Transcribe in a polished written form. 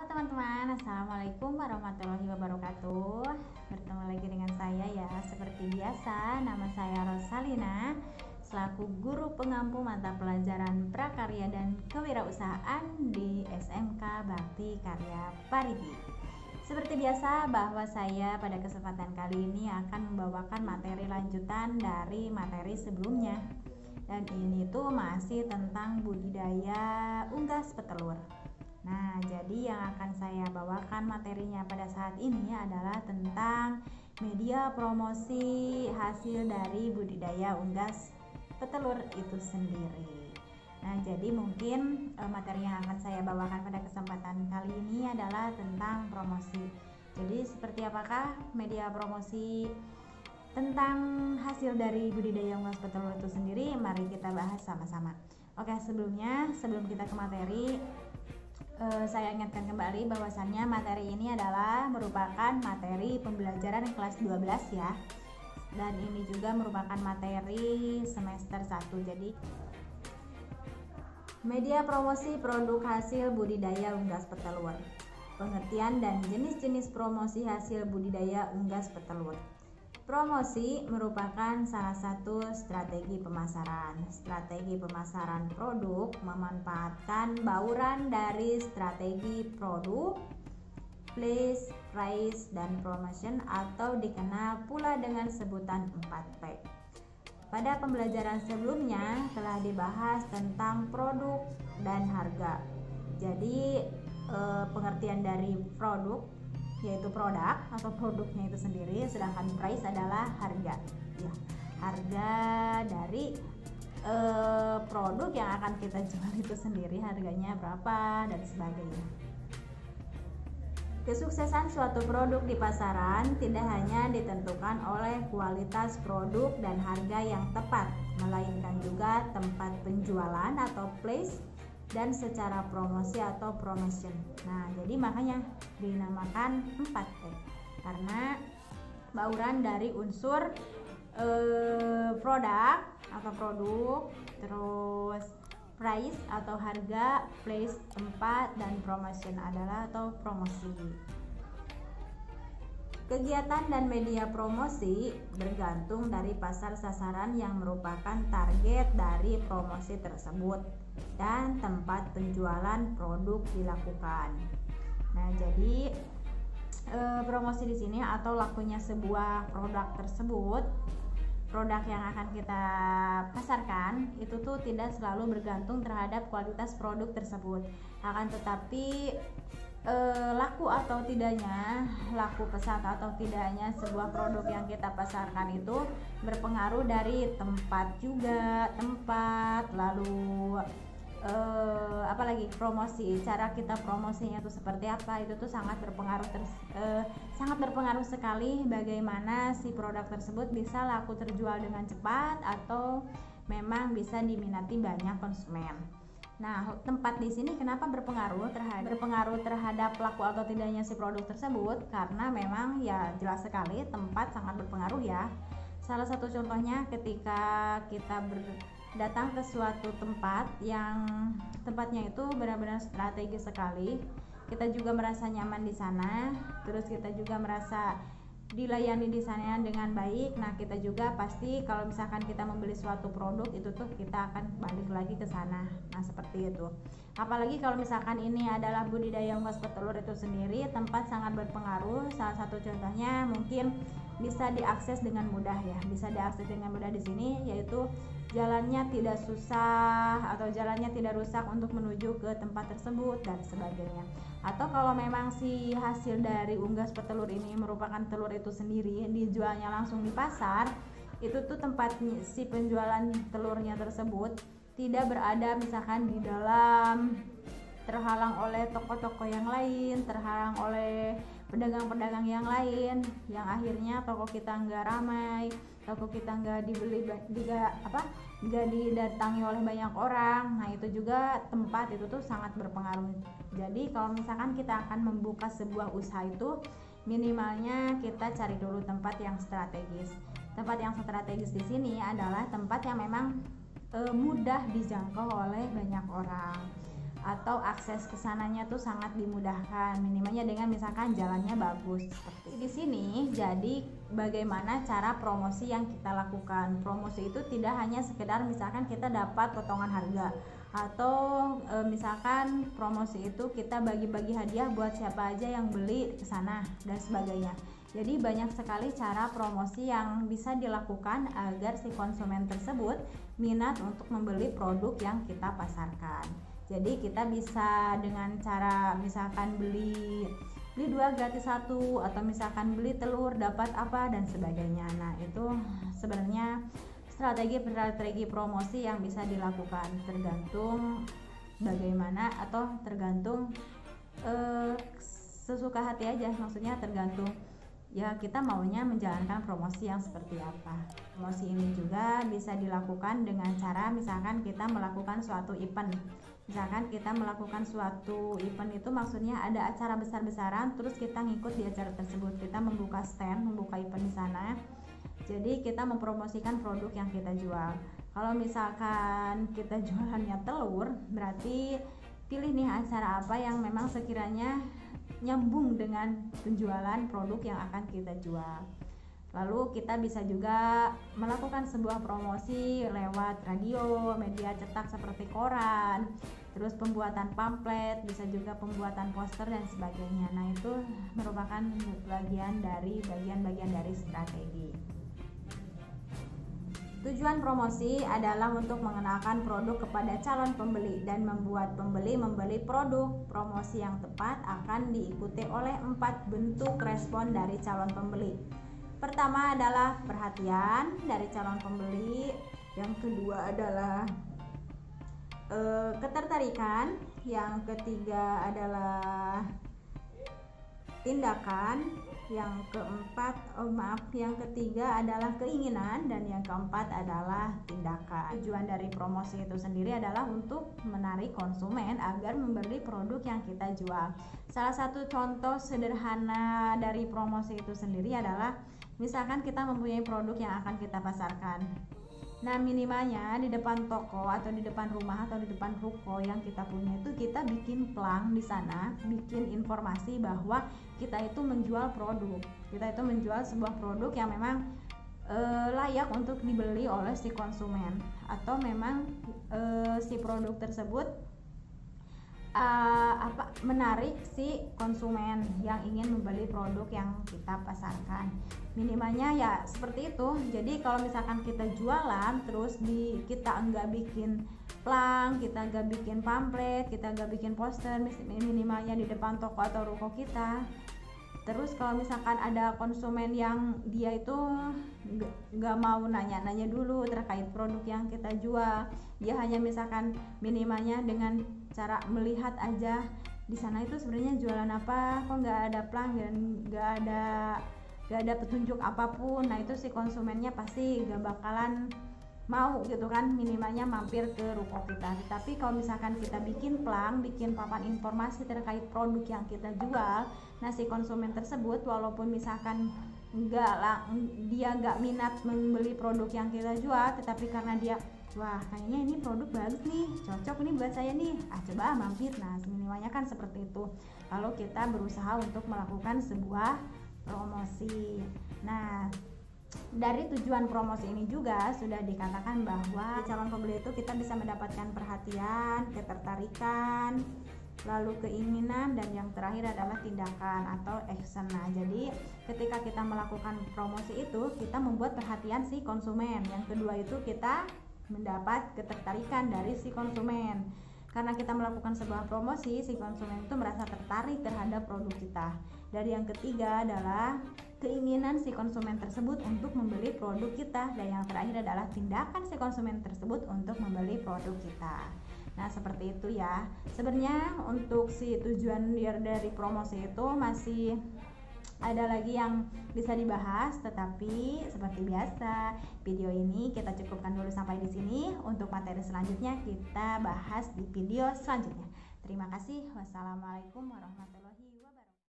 teman-teman, assalamualaikum warahmatullahi wabarakatuh. Bertemu lagi dengan saya ya, seperti biasa. Nama saya Rosalina, selaku guru pengampu mata pelajaran prakarya dan kewirausahaan di SMK Bakti Karya Parigi. Seperti biasa bahwa saya pada kesempatan kali ini akan membawakan materi lanjutan dari materi sebelumnya. Dan ini tuh masih tentang budidaya unggas petelur. Nah, jadi yang akan saya bawakan materinya pada saat ini adalah tentang media promosi hasil dari budidaya unggas petelur itu sendiri. Nah, jadi mungkin materi yang akan saya bawakan pada kesempatan kali ini adalah tentang promosi. Jadi seperti apakah media promosi tentang hasil dari budidaya unggas petelur itu sendiri? Mari kita bahas sama-sama. Oke, sebelum kita ke materi, saya ingatkan kembali bahwasannya materi ini adalah merupakan materi pembelajaran kelas 12 ya. Dan ini juga merupakan materi semester 1. Jadi media promosi produk hasil budidaya unggas petelur. Pengertian dan jenis-jenis promosi hasil budidaya unggas petelur. Promosi merupakan salah satu strategi pemasaran. Strategi pemasaran produk memanfaatkan bauran dari strategi produk, place, price, dan promotion atau dikenal pula dengan sebutan 4P. Pada pembelajaran sebelumnya telah dibahas tentang produk dan harga. Jadi pengertian dari produk yaitu produk atau produknya itu sendiri, sedangkan price adalah harga ya, harga dari produk yang akan kita jual itu sendiri, harganya berapa dan sebagainya. Kesuksesan suatu produk di pasaran tidak hanya ditentukan oleh kualitas produk dan harga yang tepat, melainkan juga tempat penjualan atau place dan secara promosi atau promotion. Nah, jadi makanya dinamakan 4P karena bauran dari unsur produk atau produk, terus price atau harga, place tempat, dan promotion adalah atau promosi. Kegiatan dan media promosi bergantung dari pasar sasaran yang merupakan target dari promosi tersebut dan tempat penjualan produk dilakukan. Nah, jadi promosi di sini atau lakunya sebuah produk tersebut, produk yang akan kita pasarkan itu tuh tidak selalu bergantung terhadap kualitas produk tersebut. Akan tetapi laku atau tidaknya, laku pesat atau tidaknya sebuah produk yang kita pasarkan itu berpengaruh dari tempat juga, lalu apalagi promosi, cara kita promosinya itu seperti apa, itu tuh sangat berpengaruh sekali bagaimana si produk tersebut bisa laku terjual dengan cepat atau memang bisa diminati banyak konsumen. Nah, tempat di sini kenapa berpengaruh terhadap laku atau tidaknya si produk tersebut? Karena memang ya jelas sekali tempat sangat berpengaruh ya. Salah satu contohnya ketika kita datang ke suatu tempat yang tempatnya itu benar-benar strategis sekali, kita juga merasa nyaman di sana, terus kita juga merasa dilayani di sana dengan baik. Nah, kita juga pasti kalau misalkan kita membeli suatu produk itu tuh kita akan balik lagi ke sana. Nah, seperti itu. Apalagi kalau misalkan ini adalah budidaya unggas petelur itu sendiri, tempat sangat berpengaruh. Salah satu contohnya mungkin bisa diakses dengan mudah ya. Bisa diakses dengan mudah di sini yaitu jalannya tidak susah atau jalannya tidak rusak untuk menuju ke tempat tersebut dan sebagainya. Atau kalau memang si hasil dari unggas petelur ini merupakan telur itu sendiri dijualnya langsung di pasar, itu tuh tempat si penjualan telurnya tersebut tidak berada misalkan di dalam, terhalang oleh toko-toko yang lain, terhalang oleh pedagang-pedagang yang lain, yang akhirnya toko kita nggak ramai, toko kita nggak didatangi oleh banyak orang. Nah, itu juga tempat itu tuh sangat berpengaruh. Jadi kalau misalkan kita akan membuka sebuah usaha itu minimalnya kita cari dulu tempat yang strategis. Tempat yang strategis di sini adalah tempat yang memang mudah dijangkau oleh banyak orang. atau akses ke sananya tuh sangat dimudahkan, minimalnya dengan misalkan jalannya bagus. Seperti di sini, jadi bagaimana cara promosi yang kita lakukan. Promosi itu tidak hanya sekedar misalkan kita dapat potongan harga, atau misalkan promosi itu kita bagi-bagi hadiah buat siapa aja yang beli ke sana dan sebagainya. Jadi banyak sekali cara promosi yang bisa dilakukan agar si konsumen tersebut minat untuk membeli produk yang kita pasarkan. Jadi kita bisa dengan cara misalkan beli 2 gratis 1, atau misalkan beli telur dapat apa dan sebagainya. Nah, itu sebenarnya strategi promosi yang bisa dilakukan, tergantung bagaimana atau tergantung sesuka hati aja, maksudnya tergantung ya kita maunya menjalankan promosi yang seperti apa. Promosi ini juga bisa dilakukan dengan cara misalkan kita melakukan suatu event. Misalkan kita melakukan suatu event itu maksudnya ada acara besar-besaran, terus kita ngikut di acara tersebut, kita membuka stand, membuka event di sana. Jadi kita mempromosikan produk yang kita jual. Kalau misalkan kita jualannya telur, berarti pilih nih acara apa yang memang sekiranya nyambung dengan penjualan produk yang akan kita jual. Lalu kita bisa juga melakukan sebuah promosi lewat radio, media cetak seperti koran, terus pembuatan pamflet, bisa juga pembuatan poster dan sebagainya. Nah, itu merupakan bagian dari strategi. Tujuan promosi adalah untuk mengenalkan produk kepada calon pembeli dan membuat pembeli membeli produk. Promosi yang tepat akan diikuti oleh 4 bentuk respon dari calon pembeli. Pertama adalah perhatian dari calon pembeli, yang kedua adalah ketertarikan, yang ketiga adalah tindakan, yang ketiga adalah keinginan, dan yang keempat adalah tindakan. Tujuan dari promosi itu sendiri adalah untuk menarik konsumen agar membeli produk yang kita jual. Salah satu contoh sederhana dari promosi itu sendiri adalah misalkan kita mempunyai produk yang akan kita pasarkan. Nah, minimalnya di depan toko atau di depan rumah atau di depan ruko yang kita punya itu kita bikin plang di sana, bikin informasi bahwa kita itu menjual produk. Kita itu menjual sebuah produk yang memang layak untuk dibeli oleh si konsumen, atau memang si produk tersebut menarik si konsumen yang ingin membeli produk yang kita pasarkan. Minimalnya ya seperti itu. Jadi kalau misalkan kita jualan terus kita enggak bikin plang, kita enggak bikin pamflet, kita enggak bikin poster, minimalnya di depan toko atau ruko kita. Terus kalau misalkan ada konsumen yang dia itu nggak mau nanya-nanya dulu terkait produk yang kita jual, dia hanya misalkan minimalnya dengan cara melihat aja di sana itu sebenarnya jualan apa, kok nggak ada plang dan nggak ada petunjuk apapun. Nah, itu si konsumennya pasti nggak bakalan mau gitu kan, minimalnya mampir ke ruko kita. Tapi kalau misalkan kita bikin plang, bikin papan informasi terkait produk yang kita jual, nah si konsumen tersebut walaupun misalkan dia nggak minat membeli produk yang kita jual, tetapi karena dia wah kayaknya ini produk bagus nih, cocok nih buat saya nih, coba mampir. Nah, minimalnya kan seperti itu. Lalu kita berusaha untuk melakukan sebuah promosi. Nah, dari tujuan promosi ini juga sudah dikatakan bahwa calon pembeli itu kita bisa mendapatkan perhatian, ketertarikan, lalu keinginan, dan yang terakhir adalah tindakan atau action. Nah, jadi ketika kita melakukan promosi itu kita membuat perhatian si konsumen. Yang kedua itu kita mendapat ketertarikan dari si konsumen. Karena kita melakukan sebuah promosi, si konsumen itu merasa tertarik terhadap produk kita. Dan yang ketiga adalah keinginan si konsumen tersebut untuk membeli produk kita. Dan yang terakhir adalah tindakan si konsumen tersebut untuk membeli produk kita. Nah, seperti itu ya. Sebenarnya untuk si tujuan dari promosi itu masih ada lagi yang bisa dibahas, tetapi seperti biasa video ini kita cukupkan dulu sampai di sini. Untuk materi selanjutnya kita bahas di video selanjutnya. Terima kasih. Wassalamualaikum warahmatullahi wabarakatuh.